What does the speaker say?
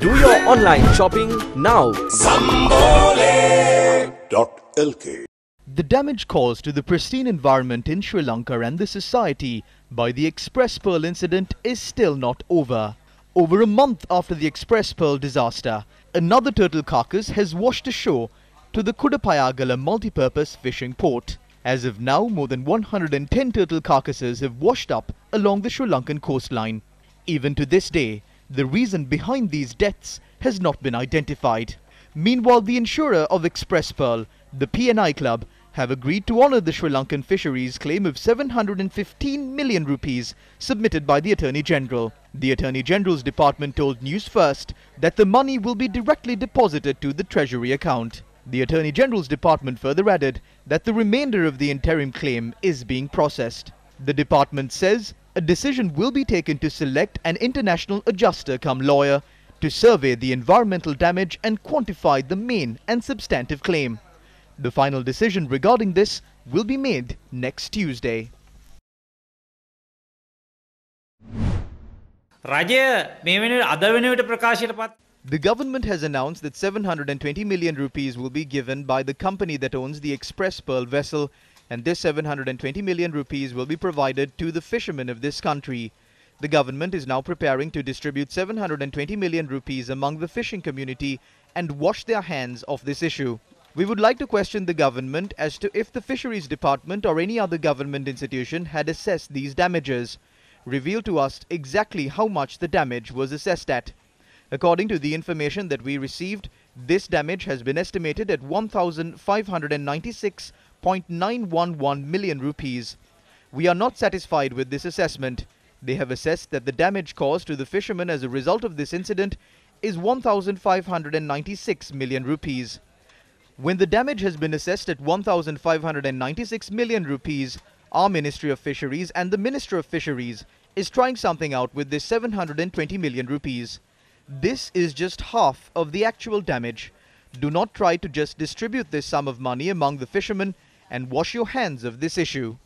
Do your online shopping now. Sambole.lk. The damage caused to the pristine environment in Sri Lanka and the society by the Express Pearl incident is still not over. Over a month after the Express Pearl disaster, another turtle carcass has washed ashore to the Kudapayagala multipurpose fishing port. As of now, more than 110 turtle carcasses have washed up along the Sri Lankan coastline. Even to this day, the reason behind these deaths has not been identified. Meanwhile, the insurer of Express Pearl, the PNI Club, have agreed to honour the Sri Lankan fisheries claim of 715 million rupees submitted by the Attorney General. The Attorney General's department told News First that the money will be directly deposited to the Treasury account. The Attorney General's department further added that the remainder of the interim claim is being processed. The department says a decision will be taken to select an international adjuster cum lawyer to survey the environmental damage and quantify the main and substantive claim. The final decision regarding this will be made next Tuesday. The government has announced that 720 million rupees will be given by the company that owns the Express Pearl vessel, and this 720 million rupees will be provided to the fishermen of this country. The government is now preparing to distribute 720 million rupees among the fishing community and wash their hands of this issue. We would like to question the government as to if the Fisheries Department or any other government institution had assessed these damages. Reveal to us exactly how much the damage was assessed at. According to the information that we received, this damage has been estimated at 1,596.911 million rupees. We are not satisfied with this assessment. They have assessed that the damage caused to the fishermen as a result of this incident is 1,596 million rupees. When the damage has been assessed at 1,596 million rupees, our Ministry of Fisheries and the Minister of Fisheries is trying something out with this 720 million rupees. This is just half of the actual damage. Do not try to just distribute this sum of money among the fishermen and wash your hands of this issue.